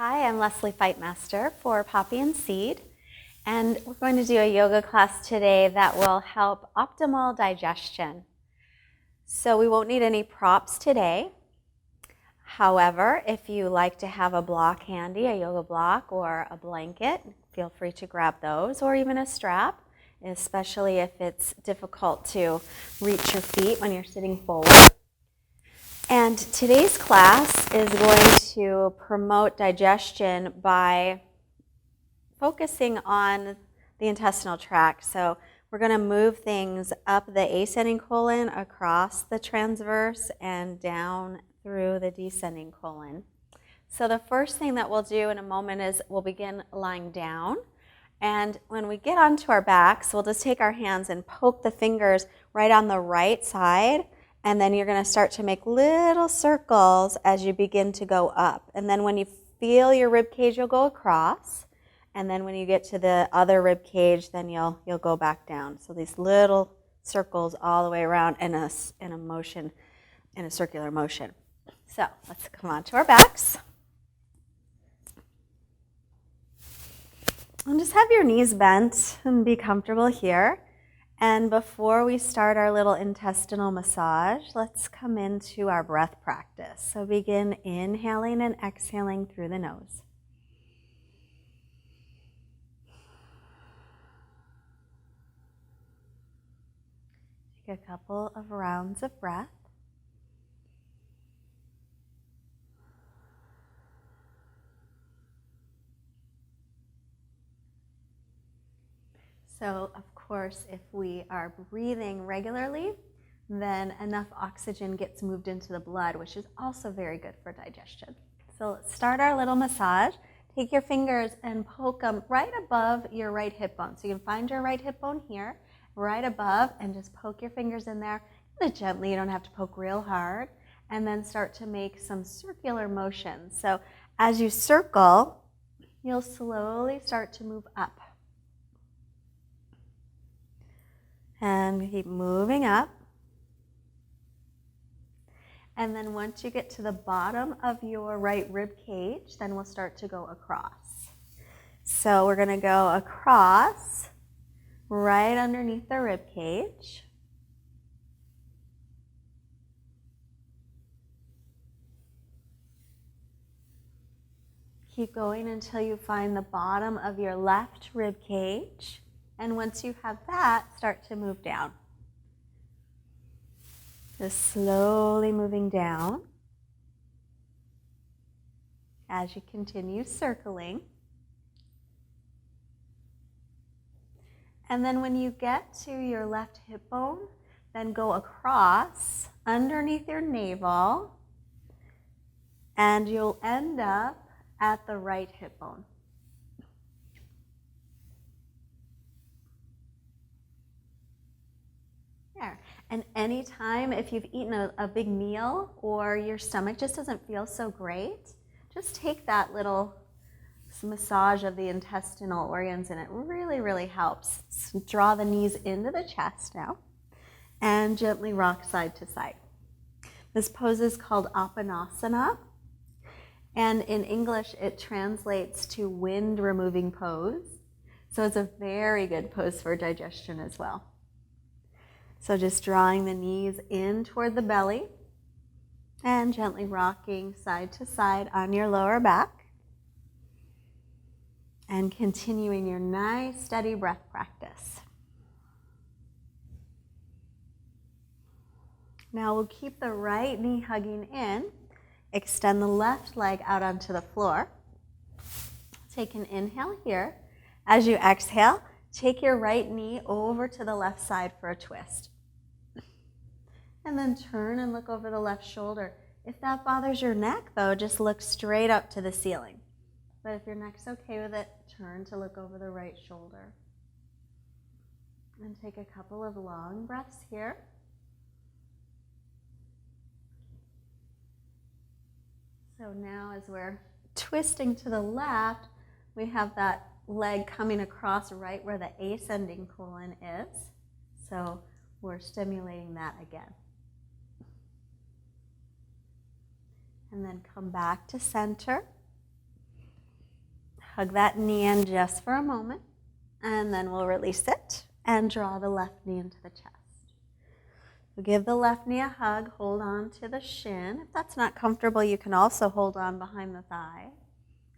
Hi, I'm Leslie Fightmaster for Poppy and Seed, and we're going to do a yoga class today that will help optimal digestion. So we won't need any props today. However, if you like to have a block handy, a yoga block or a blanket, feel free to grab those, or even a strap, especially if it's difficult to reach your feet when you're sitting forward. And today's class is going to promote digestion by focusing on the intestinal tract. So we're going to move things up the ascending colon, across the transverse, and down through the descending colon. So the first thing that we'll do in a moment is we'll begin lying down. And when we get onto our backs, we'll just take our hands and poke the fingers right on the right side. And then you're going to start to make little circles as you begin to go up. And then when you feel your rib cage, you'll go across. And then when you get to the other rib cage, then you'll go back down. So these little circles all the way around in a motion, in a circular motion. So let's come on to our backs. And just have your knees bent and be comfortable here. And before we start our little intestinal massage, let's come into our breath practice. So begin inhaling and exhaling through the nose. Take a couple of rounds of breath. So, of course, if we are breathing regularly, then enough oxygen gets moved into the blood, which is also very good for digestion. So let's start our little massage. Take your fingers and poke them right above your right hip bone. So you can find your right hip bone here, right above, and just poke your fingers in there. Gently, you don't have to poke real hard. And then start to make some circular motions. So as you circle, you'll slowly start to move up. And keep moving up. And then once you get to the bottom of your right rib cage, then we'll start to go across. So we're going to go across right underneath the rib cage. Keep going until you find the bottom of your left rib cage. And once you have that, start to move down. Just slowly moving down as you continue circling. And then when you get to your left hip bone, then go across underneath your navel, and you'll end up at the right hip bone. There. And anytime if you've eaten a big meal or your stomach just doesn't feel so great, just take that little massage of the intestinal organs, and it really, really helps. So draw the knees into the chest now and gently rock side to side. This pose is called Apanasana, and in English it translates to wind removing pose. So it's a very good pose for digestion as well. So just drawing the knees in toward the belly and gently rocking side to side on your lower back. And continuing your nice steady breath practice. Now we'll keep the right knee hugging in. Extend the left leg out onto the floor. Take an inhale here. As you exhale, take your right knee over to the left side for a twist. And then turn and look over the left shoulder. If that bothers your neck, though, just look straight up to the ceiling. But if your neck's okay with it, turn to look over the right shoulder. And take a couple of long breaths here. So now as we're twisting to the left, we have that leg coming across right where the ascending colon is. So we're stimulating that again. And then come back to center. Hug that knee in just for a moment, and then we'll release it and draw the left knee into the chest. We'll give the left knee a hug, hold on to the shin. If that's not comfortable, you can also hold on behind the thigh.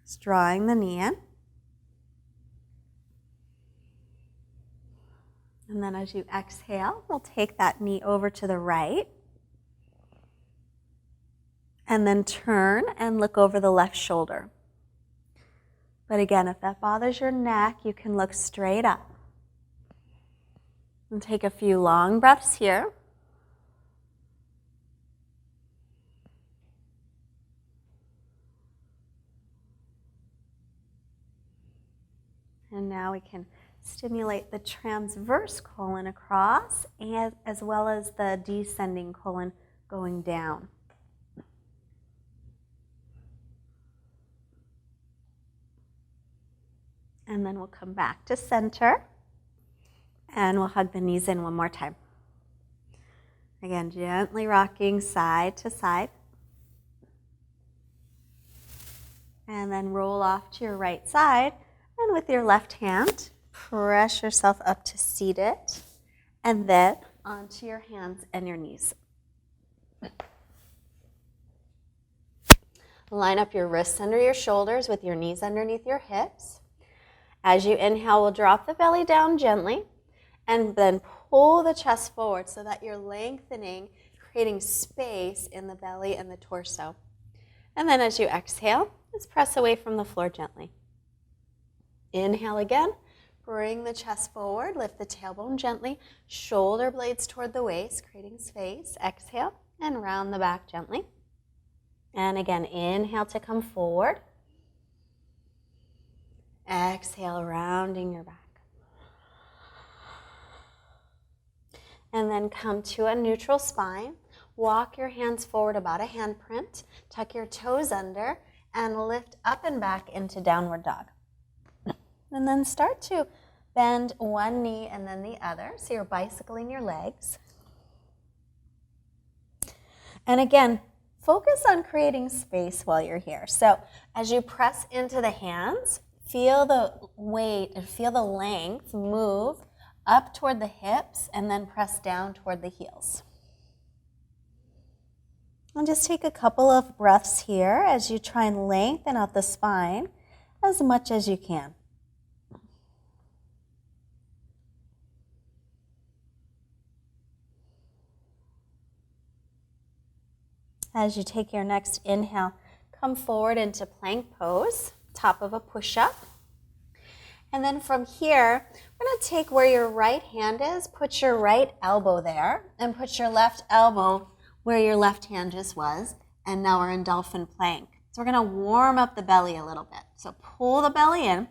Just drawing the knee in. And then as you exhale, we'll take that knee over to the right. And then turn and look over the left shoulder. But again, if that bothers your neck, you can look straight up. And take a few long breaths here. And now we can stimulate the transverse colon across, and as well as the descending colon going down. And then we'll come back to center, and we'll hug the knees in one more time. Again, gently rocking side to side. And then roll off to your right side, and with your left hand, press yourself up to seated, and then onto your hands and your knees. Line up your wrists under your shoulders with your knees underneath your hips. As you inhale, we'll drop the belly down gently, and then pull the chest forward so that you're lengthening, creating space in the belly and the torso. And then as you exhale, just press away from the floor gently. Inhale again. Bring the chest forward, lift the tailbone gently, shoulder blades toward the waist, creating space. Exhale, and round the back gently. And again, inhale to come forward. Exhale, rounding your back. And then come to a neutral spine. Walk your hands forward about a handprint. Tuck your toes under, and lift up and back into downward dog. And then start to bend one knee and then the other, so you're bicycling your legs. And again, focus on creating space while you're here. So as you press into the hands, feel the weight and feel the length move up toward the hips and then press down toward the heels. And just take a couple of breaths here as you try and lengthen out the spine as much as you can. As you take your next inhale, come forward into plank pose, top of a push-up. And then from here, we're going to take where your right hand is, put your right elbow there, and put your left elbow where your left hand just was. And now we're in dolphin plank. So we're going to warm up the belly a little bit. So pull the belly in.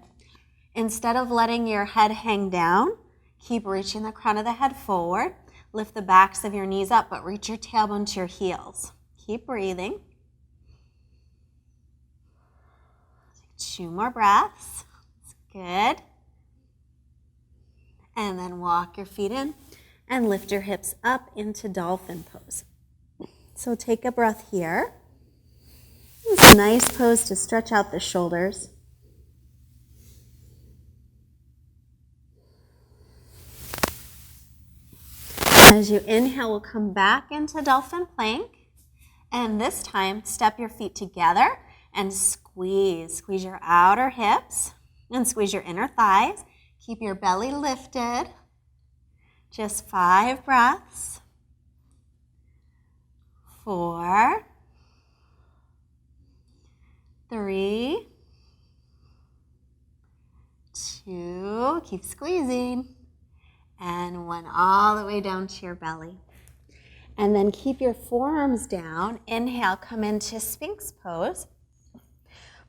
Instead of letting your head hang down, keep reaching the crown of the head forward. Lift the backs of your knees up, but reach your tailbone to your heels. Keep breathing. Take 2 more breaths. That's good. And then walk your feet in and lift your hips up into dolphin pose. So take a breath here. It's a nice pose to stretch out the shoulders. As you inhale, we'll come back into dolphin plank. And this time, step your feet together and squeeze. Squeeze your outer hips and squeeze your inner thighs. Keep your belly lifted. Just 5 breaths. 4, 3, 2, keep squeezing, and 1 all the way down to your belly. And then keep your forearms down. Inhale, come into Sphinx pose.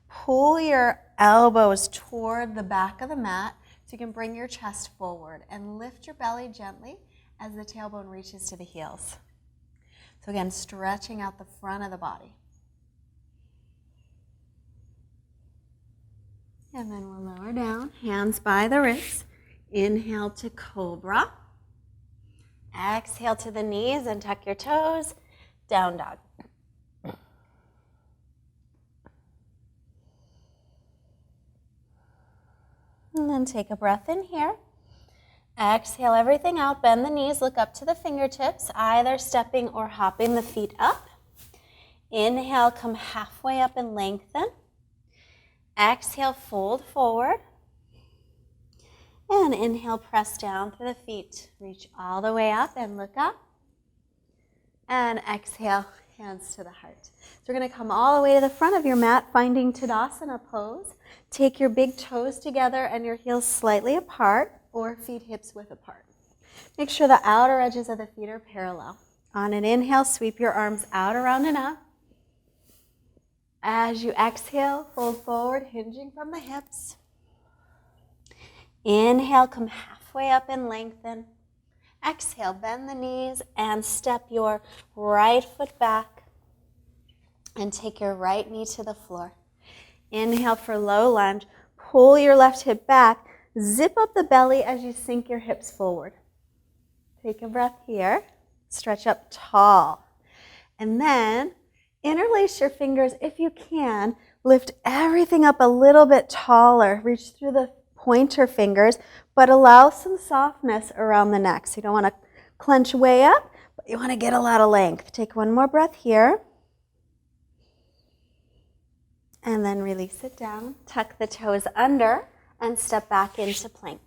Pull your elbows toward the back of the mat so you can bring your chest forward and lift your belly gently as the tailbone reaches to the heels. So again, stretching out the front of the body. And then we'll lower down, hands by the wrists. Inhale to cobra. Exhale to the knees and tuck your toes. Down dog. And then take a breath in here. Exhale everything out. Bend the knees. Look up to the fingertips, either stepping or hopping the feet up. Inhale, come halfway up and lengthen. Exhale, fold forward. And inhale, press down through the feet. Reach all the way up and look up. And exhale, hands to the heart. So we're going to come all the way to the front of your mat, finding Tadasana pose. Take your big toes together and your heels slightly apart, or feet hips width apart. Make sure the outer edges of the feet are parallel. On an inhale, sweep your arms out, around, and up. As you exhale, fold forward, hinging from the hips. Inhale, come halfway up and lengthen. Exhale, bend the knees and step your right foot back and take your right knee to the floor. Inhale for low lunge. Pull your left hip back. Zip up the belly as you sink your hips forward. Take a breath here. Stretch up tall. And then interlace your fingers if you can. Lift everything up a little bit taller. Reach through the pointer fingers, but allow some softness around the neck. So you don't want to clench way up, but you want to get a lot of length. Take one more breath here. And then release it down. Tuck the toes under and step back into plank.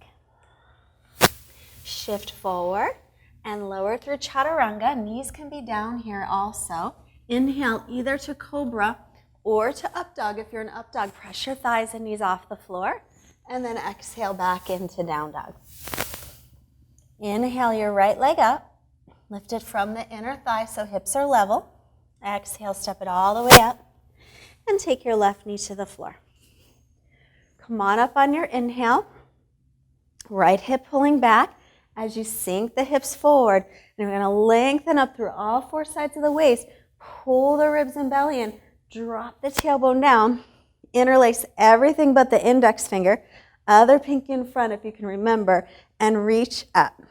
Shift forward and lower through chaturanga. Knees can be down here also. Inhale either to cobra or to up dog. If you're in up dog, press your thighs and knees off the floor. And then exhale back into down dog. Inhale your right leg up. Lift it from the inner thigh so hips are level. Exhale, step it all the way up. And take your left knee to the floor. Come on up on your inhale. Right hip pulling back as you sink the hips forward. And we're going to lengthen up through all four sides of the waist. Pull the ribs and belly in. Drop the tailbone down. Interlace everything but the index finger. Other pinky in front if you can remember. And reach up.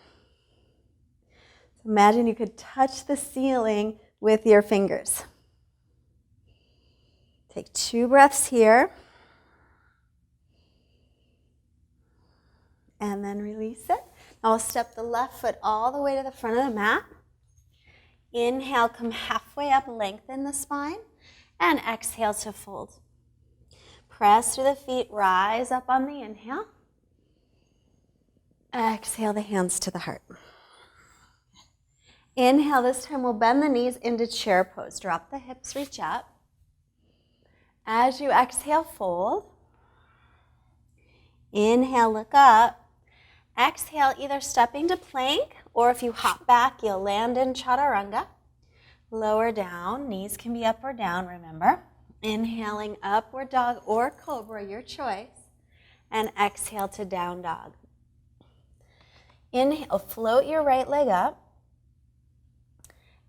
Imagine you could touch the ceiling with your fingers. Take 2 breaths here. And then release it. Now we'll step the left foot all the way to the front of the mat. Inhale, come halfway up, lengthen the spine. And exhale to fold. Press through the feet, rise up on the inhale. Exhale the hands to the heart. Inhale, this time we'll bend the knees into chair pose. Drop the hips, reach up. As you exhale, fold. Inhale, look up. Exhale, either stepping to plank, or if you hop back, you'll land in chaturanga. Lower down, knees can be up or down, remember. Inhaling upward dog or cobra, your choice. And exhale to down dog. Inhale, float your right leg up.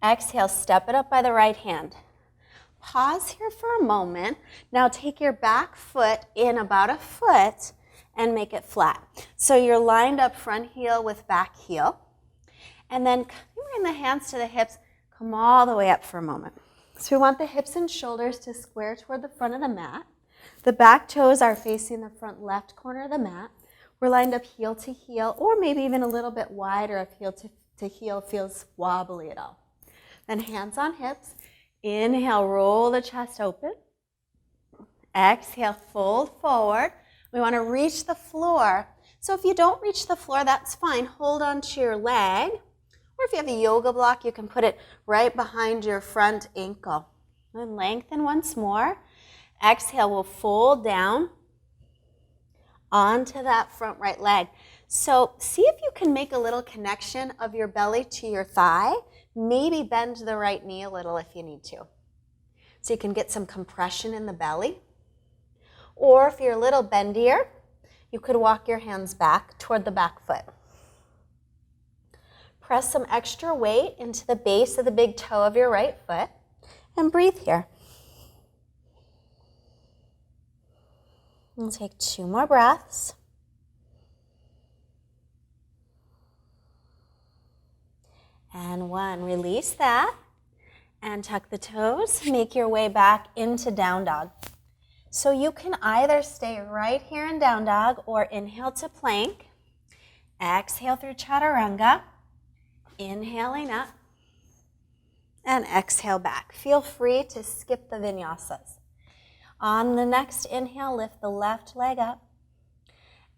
Exhale, step it up by the right hand. Pause here for a moment. Now take your back foot in about a foot and make it flat. So you're lined up front heel with back heel. And then bring the hands to the hips. Come all the way up for a moment. So we want the hips and shoulders to square toward the front of the mat. The back toes are facing the front left corner of the mat. We're lined up heel to heel, or maybe even a little bit wider if heel to heel feels wobbly at all. Then hands on hips. Inhale, roll the chest open. Exhale, fold forward. We want to reach the floor. So if you don't reach the floor, that's fine. Hold on to your leg. Or if you have a yoga block, you can put it right behind your front ankle. And lengthen once more. Exhale, we'll fold down onto that front right leg. So see if you can make a little connection of your belly to your thigh. Maybe bend the right knee a little if you need to. So you can get some compression in the belly. Or if you're a little bendier, you could walk your hands back toward the back foot. Press some extra weight into the base of the big toe of your right foot and breathe here. We'll take 2 more breaths. And 1, release that and tuck the toes. Make your way back into down dog. So you can either stay right here in down dog or inhale to plank. Exhale through chaturanga. Inhaling up. And exhale back. Feel free to skip the vinyasas. On the next inhale, lift the left leg up.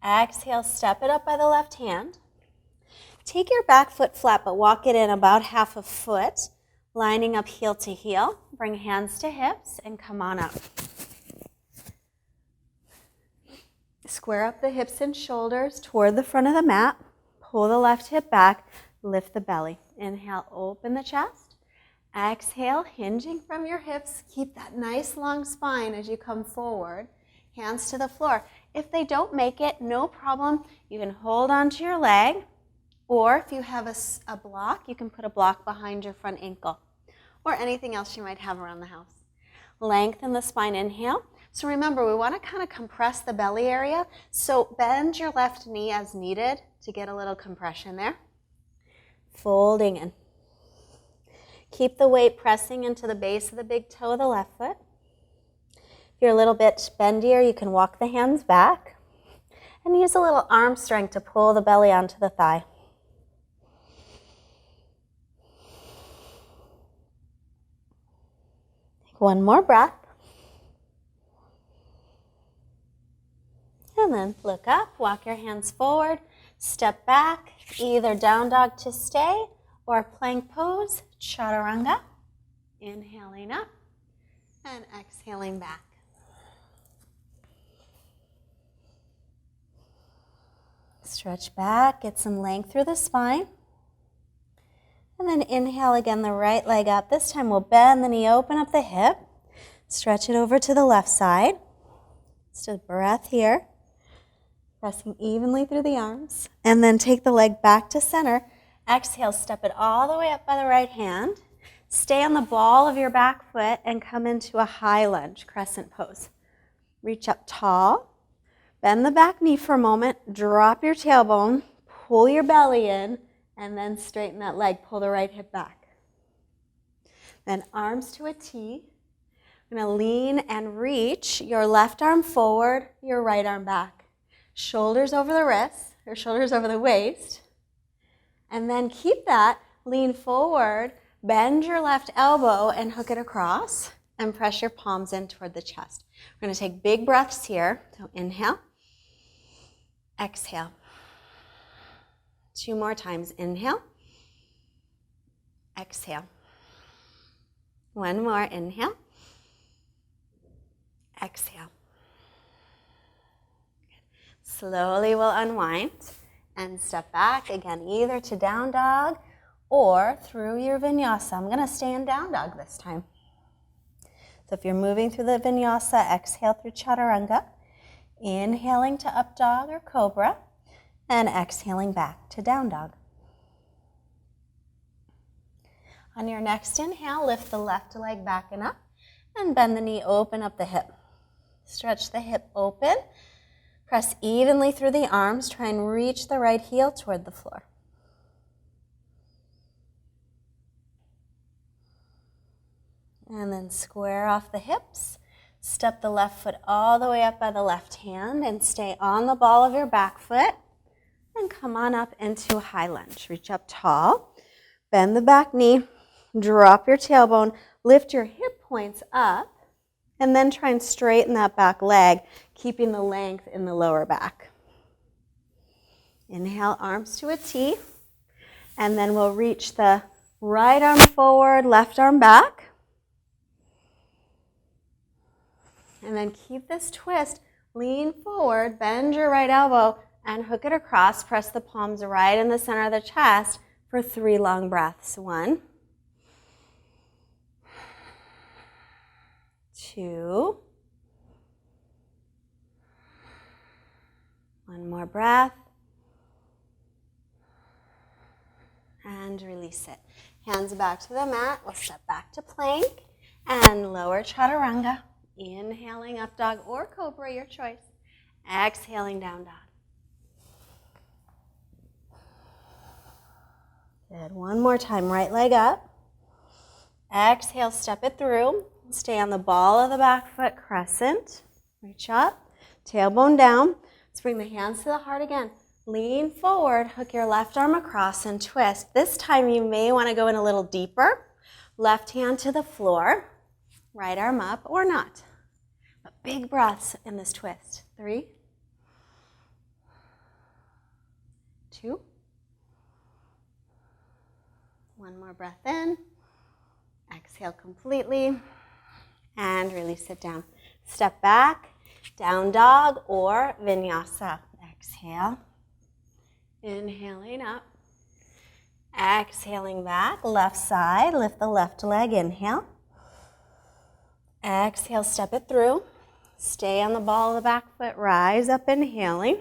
Exhale, step it up by the left hand. Take your back foot flat, but walk it in about half a foot, lining up heel to heel. Bring hands to hips and come on up. Square up the hips and shoulders toward the front of the mat. Pull the left hip back, lift the belly. Inhale, open the chest. Exhale, hinging from your hips. Keep that nice long spine as you come forward. Hands to the floor. If they don't make it, no problem. You can hold onto your leg, or if you have a block, you can put a block behind your front ankle, or anything else you might have around the house. Lengthen the spine, inhale. So remember, we want to kind of compress the belly area, so bend your left knee as needed to get a little compression there. Folding in. Keep the weight pressing into the base of the big toe of the left foot. If you're a little bit bendier, you can walk the hands back and use a little arm strength to pull the belly onto the thigh. Take one more breath. And then look up, walk your hands forward, step back, either down dog to stay or plank pose, chaturanga. Inhaling up and exhaling back. Stretch back, get some length through the spine. And then inhale again, the right leg up. This time we'll bend the knee, open up the hip. Stretch it over to the left side. Just a breath here. Pressing evenly through the arms. And then take the leg back to center. Exhale, step it all the way up by the right hand. Stay on the ball of your back foot and come into a high lunge, crescent pose. Reach up tall. Bend the back knee for a moment. Drop your tailbone. Pull your belly in. And then straighten that leg. Pull the right hip back. Then arms to a T. You're going to lean and reach your left arm forward, your right arm back. Shoulders over the wrists, or shoulders over the waist. And then keep that, lean forward, bend your left elbow and hook it across and press your palms in toward the chest. We're going to take big breaths here. So inhale, exhale. 2 more times. Inhale, exhale. 1 more. Inhale, exhale. Slowly we'll unwind and step back again, either to down dog or through your vinyasa. I'm going to stay in down dog this time. So if you're moving through the vinyasa, exhale through chaturanga, inhaling to up dog or cobra, and exhaling back to down dog. On your next inhale, lift the left leg back and up, and bend the knee, open up the hip. Stretch the hip open. Press evenly through the arms. Try and reach the right heel toward the floor. And then square off the hips. Step the left foot all the way up by the left hand and stay on the ball of your back foot. And come on up into high lunge. Reach up tall. Bend the back knee. Drop your tailbone. Lift your hip points up. And then try and straighten that back leg, keeping the length in the lower back. Inhale, arms to a T. And then we'll reach the right arm forward, left arm back. And then keep this twist. Lean forward, bend your right elbow, and hook it across. Press the palms right in the center of the chest for 3 long breaths. 1, 2. 1 more breath. And release it. Hands back to the mat. We'll step back to plank and lower chaturanga. Inhaling up dog or cobra, your choice. Exhaling down dog. Good. 1 more time. Right leg up. Exhale, step it through. Stay on the ball of the back foot, crescent. Reach up, tailbone down. Let's bring the hands to the heart again. Lean forward, hook your left arm across and twist. This time you may want to go in a little deeper. Left hand to the floor, right arm up or not. But big breaths in this twist. 3, 2, 1 more breath in. Exhale completely and release it down. Step back, down dog or vinyasa. Exhale. Inhaling up. Exhaling back, left side, lift the left leg, inhale. Exhale, step it through. Stay on the ball of the back foot, rise up, inhaling.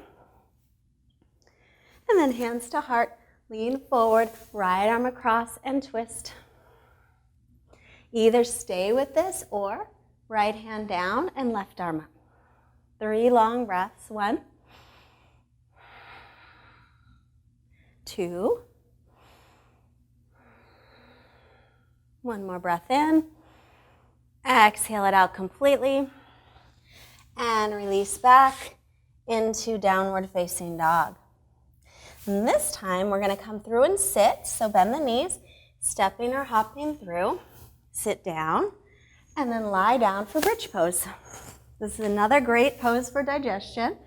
And then hands to heart, lean forward, right arm across and twist. Either stay with this or right hand down and left arm up. 3 long breaths, 1, 2, 1 more breath in. Exhale it out completely. And release back into downward facing dog. And this time we're going to come through and sit. So bend the knees, stepping or hopping through. Sit down and then lie down for bridge pose. This is another great pose for digestion.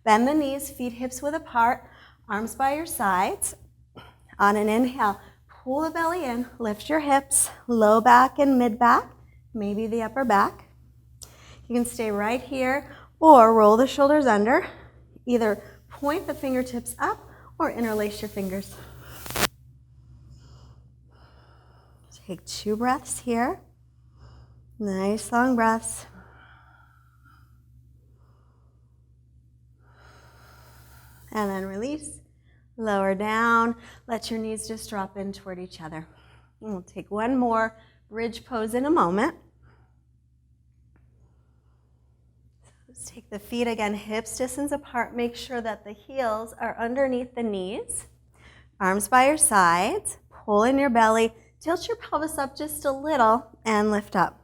Bend the knees, feet hips width apart, arms by your sides. On an inhale, pull the belly in, lift your hips, low back and mid back, maybe the upper back. You can stay right here or roll the shoulders under. Either point the fingertips up or interlace your fingers. Take 2 breaths here. Nice long breaths. And then release. Lower down. Let your knees just drop in toward each other. And we'll take 1 more bridge pose in a moment. Let's take the feet again, hips distance apart. Make sure that the heels are underneath the knees. Arms by your sides. Pull in your belly. Tilt your pelvis up just a little and lift up.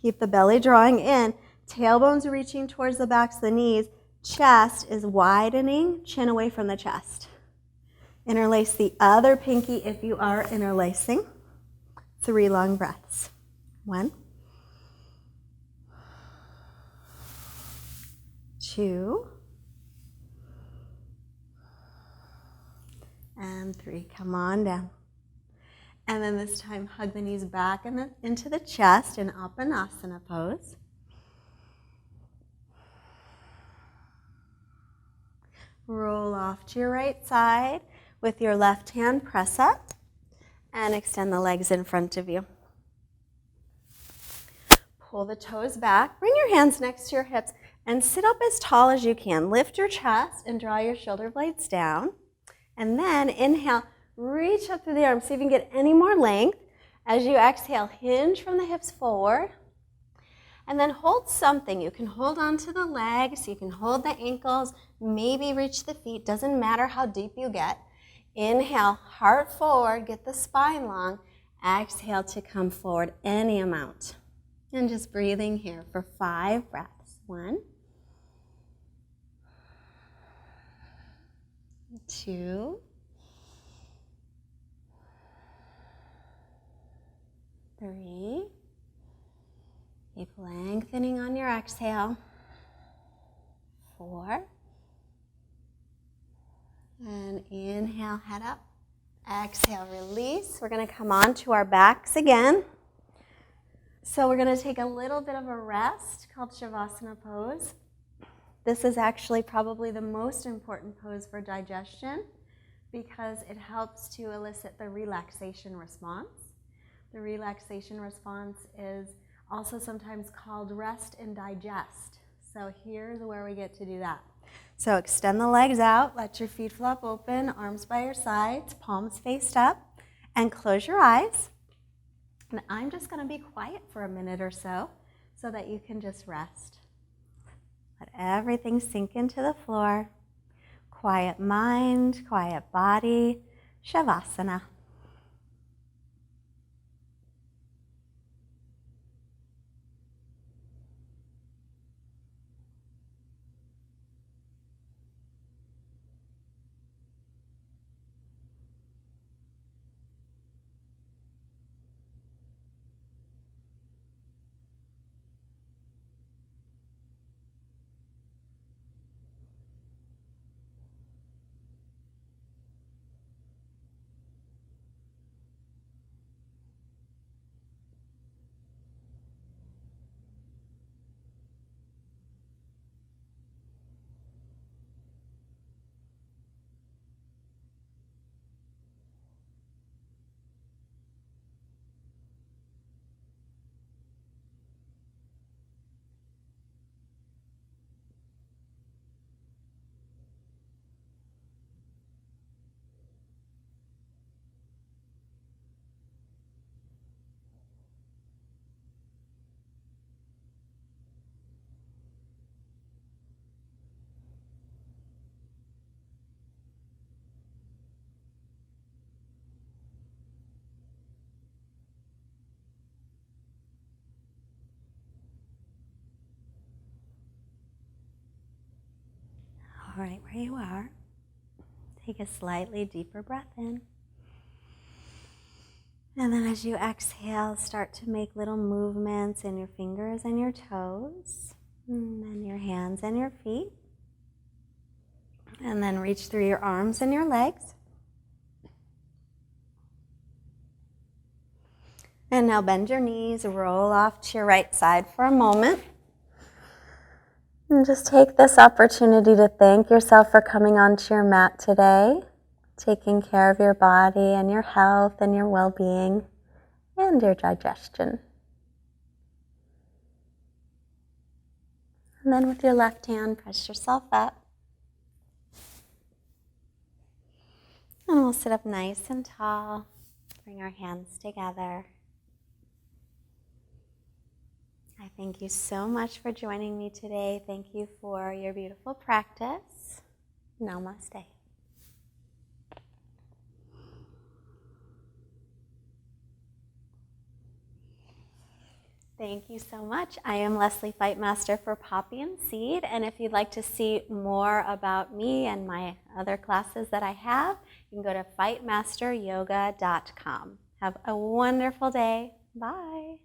Keep the belly drawing in. Tailbones reaching towards the backs of the knees. Chest is widening, chin away from the chest. Interlace the other pinky if you are interlacing. 3 long breaths. 1, 2, and 3. Come on down. And then this time, hug the knees back and into the chest in Uttanasana pose. Roll off to your right side with your left hand, press up and extend the legs in front of you. Pull the toes back, bring your hands next to your hips and sit up as tall as you can. Lift your chest and draw your shoulder blades down. And then inhale, reach up through the arms, see if you can get any more length. As you exhale, hinge from the hips forward. And then hold something. You can hold onto the legs, you can hold the ankles, maybe reach the feet, doesn't matter how deep you get. Inhale, heart forward, get the spine long. Exhale to come forward any amount. And just breathing here for 5 breaths. 1, 2, 3. Keep lengthening on your exhale. 4. And inhale, head up. Exhale, release. We're going to come on to our backs again. So we're going to take a little bit of a rest called Shavasana pose. This is actually probably the most important pose for digestion because it helps to elicit the relaxation response. The relaxation response is also sometimes called rest and digest. So here's where we get to do that. So extend the legs out, let your feet flop open, arms by your sides, palms faced up, and close your eyes. And I'm just going to be quiet for a minute or so that you can just rest. Let everything sink into the floor. Quiet mind, quiet body, Shavasana. right where you are. Take a slightly deeper breath in. And then as you exhale, start to make little movements in your fingers and your toes, and then your hands and your feet. And then reach through your arms and your legs. And now bend your knees, roll off to your right side for a moment. And just take this opportunity to thank yourself for coming onto your mat today, taking care of your body and your health and your well-being and your digestion. And then with your left hand, press yourself up. And we'll sit up nice and tall. Bring our hands together. I thank you so much for joining me today. Thank you for your beautiful practice. Namaste. Thank you so much. I am Leslie Fightmaster for Poppy and Seed, and if you'd like to see more about me and my other classes that I have, you can go to fightmasteryoga.com. Have a wonderful day. Bye.